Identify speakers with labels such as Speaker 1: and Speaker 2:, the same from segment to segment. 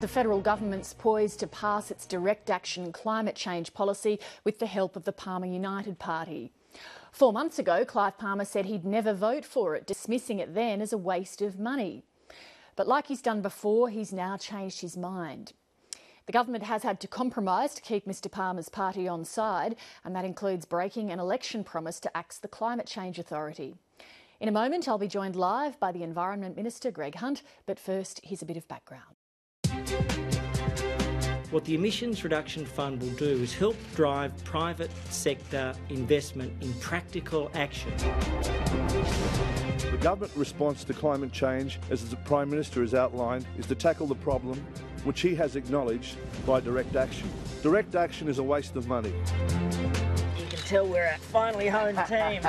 Speaker 1: The federal government's poised to pass its direct action climate change policy with the help of the Palmer United Party. 4 months ago, Clive Palmer said he'd never vote for it, dismissing it then as a waste of money. But like he's done before, he's now changed his mind. The government has had to compromise to keep Mr Palmer's party on side, and that includes breaking an election promise to axe the Climate Change Authority. In a moment, I'll be joined live by the Environment Minister, Greg Hunt, but first, here's a bit of background.
Speaker 2: What the Emissions Reduction Fund will do is help drive private sector investment in practical action.
Speaker 3: The government response to climate change, as the Prime Minister has outlined, is to tackle the problem, which he has acknowledged, by direct action. Direct action is a waste of money.
Speaker 2: You can tell we're a finely honed team.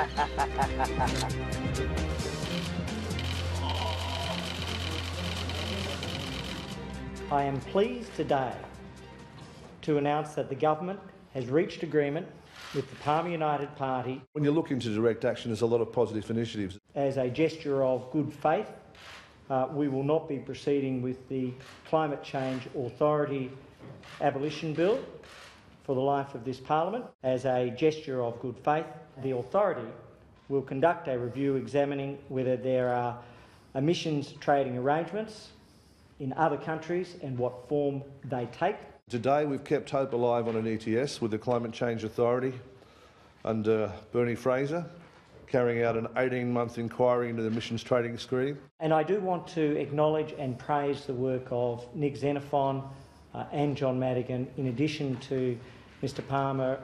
Speaker 2: I am pleased today to announce that the government has reached agreement with the Palmer United Party.
Speaker 3: When you look into direct action, there's a lot of positive initiatives.
Speaker 2: As a gesture of good faith, we will not be proceeding with the Climate Change Authority abolition bill for the life of this Parliament. As a gesture of good faith, the authority will conduct a review examining whether there are emissions trading arrangements in other countries and what form they take.
Speaker 3: Today we've kept hope alive on an ETS with the Climate Change Authority under Bernie Fraser, carrying out an 18-month inquiry into the emissions trading scheme.
Speaker 2: And I do want to acknowledge and praise the work of Nick Xenophon and John Madigan, in addition to Mr Palmer,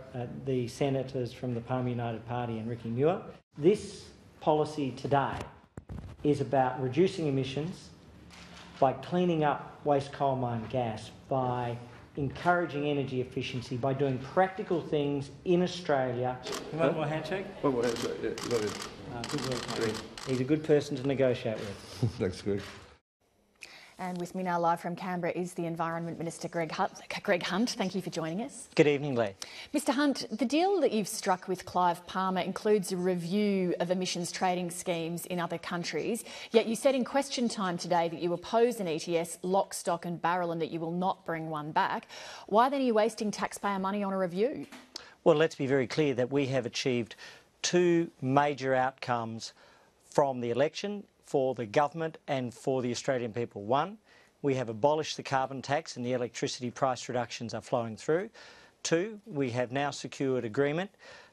Speaker 2: the senators from the Palmer United Party and Ricky Muir. This policy today is about reducing emissions by cleaning up waste coal mine gas, by encouraging energy efficiency, by doing practical things in Australia. You want more handshake?
Speaker 3: One more handshake, yeah.
Speaker 2: Good work, Greg. He's a good person to negotiate with.
Speaker 3: Thanks, Greg.
Speaker 1: And with me now live from Canberra is the Environment Minister, Greg Hunt. Thank you for joining us.
Speaker 2: Good evening, Leigh.
Speaker 1: Mr Hunt, the deal that you've struck with Clive Palmer includes a review of emissions trading schemes in other countries, yet you said in question time today that you oppose an ETS lock, stock and barrel and that you will not bring one back. Why then are you wasting taxpayer money on a review?
Speaker 2: Well, let's be very clear that we have achieved two major outcomes from the election for the government and for the Australian people. One, we have abolished the carbon tax and the electricity price reductions are flowing through. Two, we have now secured agreement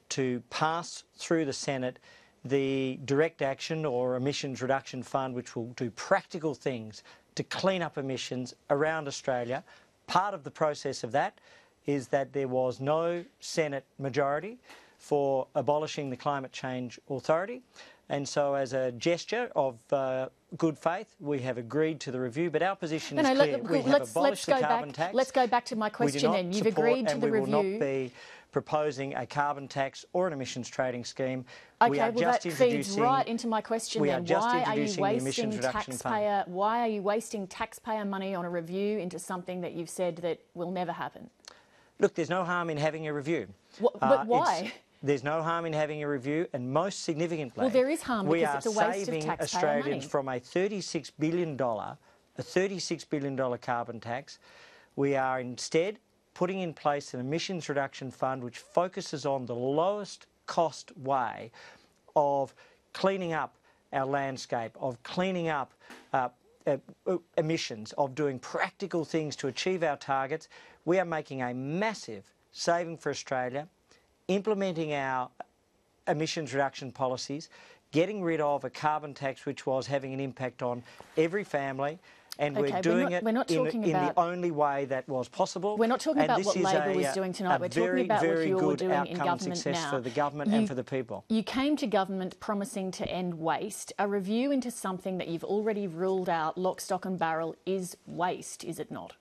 Speaker 2: to pass through the Senate the direct action or emissions reduction fund, which will do practical things to clean up emissions around Australia. Part of the process of that is that there was no Senate majority for abolishing the Climate Change Authority. And so as a gesture of good faith, we have agreed to the review, but our position is clear. We have abolished the carbon tax.
Speaker 1: Let's go back to my question then. You've agreed to the review.
Speaker 2: We will not be proposing a carbon tax or an emissions trading scheme.
Speaker 1: Okay, well that feeds right into my question then. Why are you wasting taxpayer money on a review into something that you've said that will never happen?
Speaker 2: Look, there's no harm in having a review.
Speaker 1: But why?
Speaker 2: There's no harm in having a review, and most significantly,
Speaker 1: well, there is harm because it's a waste of taxpayer money. We are saving Australians from a $36 billion carbon tax. We are instead putting in place an emissions reduction fund which focuses on the lowest cost way of cleaning up our landscape, of cleaning up emissions, of doing practical things to achieve our targets. We are making a massive saving for Australia, implementing our emissions reduction policies, getting rid of a carbon tax which was having an impact on every family, and we're doing it in the only way that was possible. We're not talking about what Labor was doing tonight. We're talking about what you're doing in government now.
Speaker 2: For the government and for the people.
Speaker 1: You came to government promising to end waste. A review into something that you've already ruled out, lock, stock and barrel, is waste, is it not?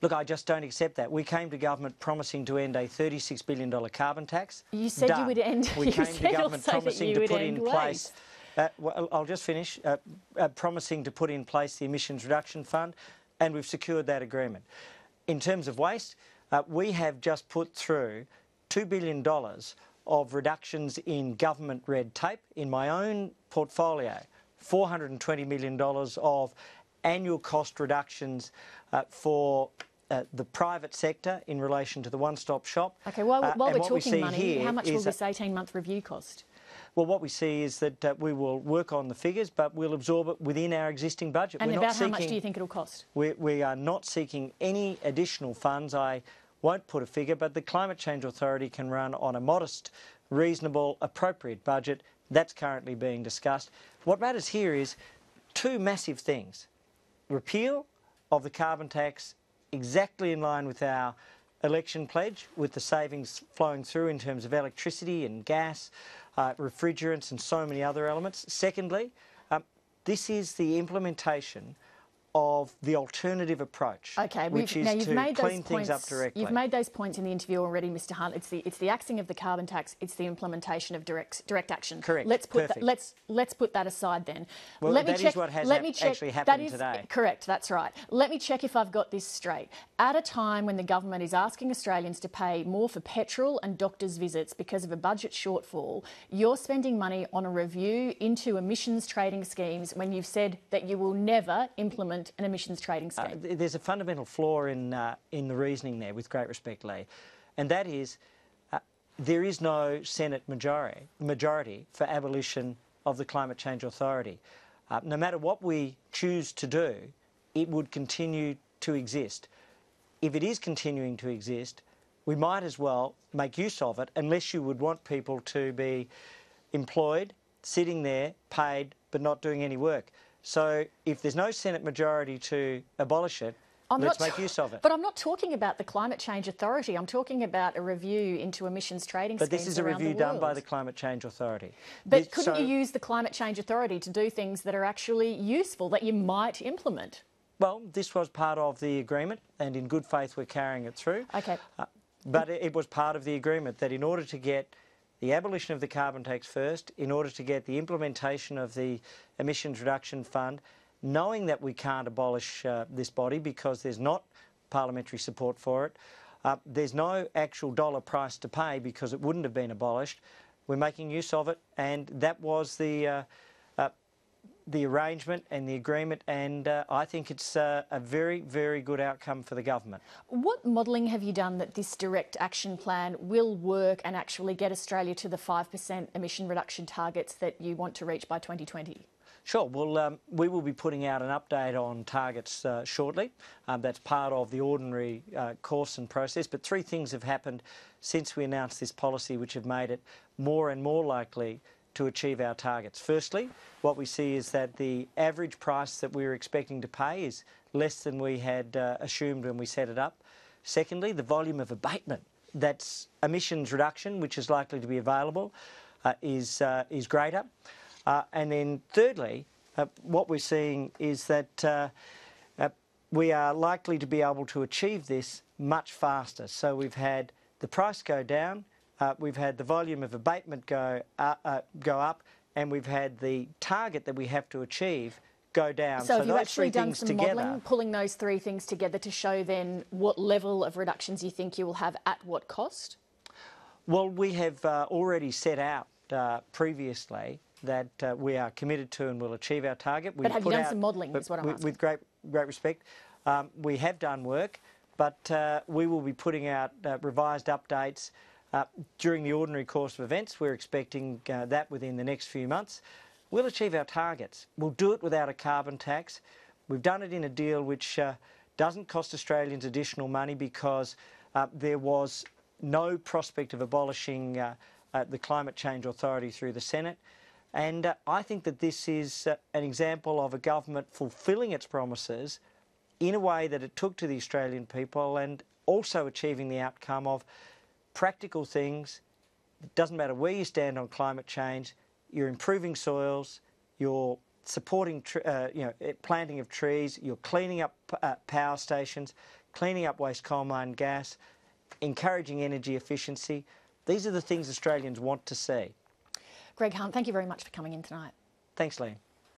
Speaker 2: Look, I just don't accept that. We came to government promising to end a $36 billion carbon tax.
Speaker 1: You said you would end.
Speaker 2: We came to government promising to put in place. Well, I'll just finish. Promising to put in place the emissions reduction fund, and we've secured that agreement. In terms of waste, we have just put through $2 billion of reductions in government red tape in my own portfolio, $420 million of annual cost reductions for the private sector in relation to the one-stop shop.
Speaker 1: Okay, while we're talking money, how much will
Speaker 2: is
Speaker 1: this 18-month review cost?
Speaker 2: Well, what we see is that we will work on the figures, but we'll absorb it within our existing budget.
Speaker 1: And about how much do you think it'll cost?
Speaker 2: We are not seeking any additional funds. I won't put a figure, but the Climate Change Authority can run on a modest, reasonable, appropriate budget. That's currently being discussed. What matters here is two massive things. Repeal of the carbon tax, exactly in line with our election pledge, with the savings flowing through in terms of electricity and gas, refrigerants and so many other elements. Secondly, this is the implementation of the alternative approach, which is to clean things up directly.
Speaker 1: You've made those points in the interview already, Mr Hunt. It's the axing of the carbon tax. It's the implementation of direct action.
Speaker 2: Correct.
Speaker 1: Let's put that aside then.
Speaker 2: Well, that is what has actually happened today.
Speaker 1: Correct. That's right. Let me check if I've got this straight. At a time when the government is asking Australians to pay more for petrol and doctors' visits because of a budget shortfall, you're spending money on a review into emissions trading schemes when you've said that you will never implement an emissions trading scheme.
Speaker 2: There's a fundamental flaw in the reasoning there, with great respect, Leigh, and that is there is no Senate majority for abolition of the Climate Change Authority. No matter what we choose to do, it would continue to exist. If it is continuing to exist, we might as well make use of it, unless you would want people to be employed, sitting there, paid, but not doing any work. So if there's no Senate majority to abolish it, let's make use of it.
Speaker 1: But I'm not talking about the Climate Change Authority. I'm talking about a review into emissions trading schemes around the world.
Speaker 2: But this is a review done by the Climate Change Authority.
Speaker 1: But couldn't you use the Climate Change Authority to do things that are actually useful, that you might implement?
Speaker 2: Well, this was part of the agreement, and in good faith we're carrying it through.
Speaker 1: Okay.
Speaker 2: But it was part of the agreement that in order to get the abolition of the carbon tax first, in order to get the implementation of the Emissions Reduction Fund, knowing that we can't abolish this body because there's not parliamentary support for it, there's no actual dollar price to pay because it wouldn't have been abolished, we're making use of it, and that was the arrangement and the agreement, and I think it's a very, very good outcome for the government.
Speaker 1: What modelling have you done that this direct action plan will work and actually get Australia to the 5% emission reduction targets that you want to reach by 2020?
Speaker 2: Sure. Well, we will be putting out an update on targets shortly. That's part of the ordinary course and process. But three things have happened since we announced this policy which have made it more and more likely to achieve our targets. Firstly, what we see is that the average price that we were expecting to pay is less than we had assumed when we set it up. Secondly, the volume of abatement, that's emissions reduction, which is likely to be available, is greater. And then thirdly, what we're seeing is that we are likely to be able to achieve this much faster. So we've had the price go down, we've had the volume of abatement go up, and we've had the target that we have to achieve go down.
Speaker 1: So have you actually done some modelling, pulling those three things together to show then what level of reductions you think you will have at what cost?
Speaker 2: Well, we have already set out previously that we are committed to and will achieve our target.
Speaker 1: But have you done some modelling, is what I'm asking.
Speaker 2: With great respect. We have done work, but we will be putting out revised updates during the ordinary course of events. We're expecting that within the next few months. We'll achieve our targets. We'll do it without a carbon tax. We've done it in a deal which doesn't cost Australians additional money because there was no prospect of abolishing the Climate Change Authority through the Senate. And I think that this is an example of a government fulfilling its promises in a way that it took to the Australian people, and also achieving the outcome of practical things. It doesn't matter where you stand on climate change, you're improving soils, you're supporting planting of trees, you're cleaning up power stations, cleaning up waste coal mine gas, encouraging energy efficiency. These are the things Australians want to see.
Speaker 1: Greg Hunt, thank you very much for coming in tonight.
Speaker 2: Thanks, Leigh.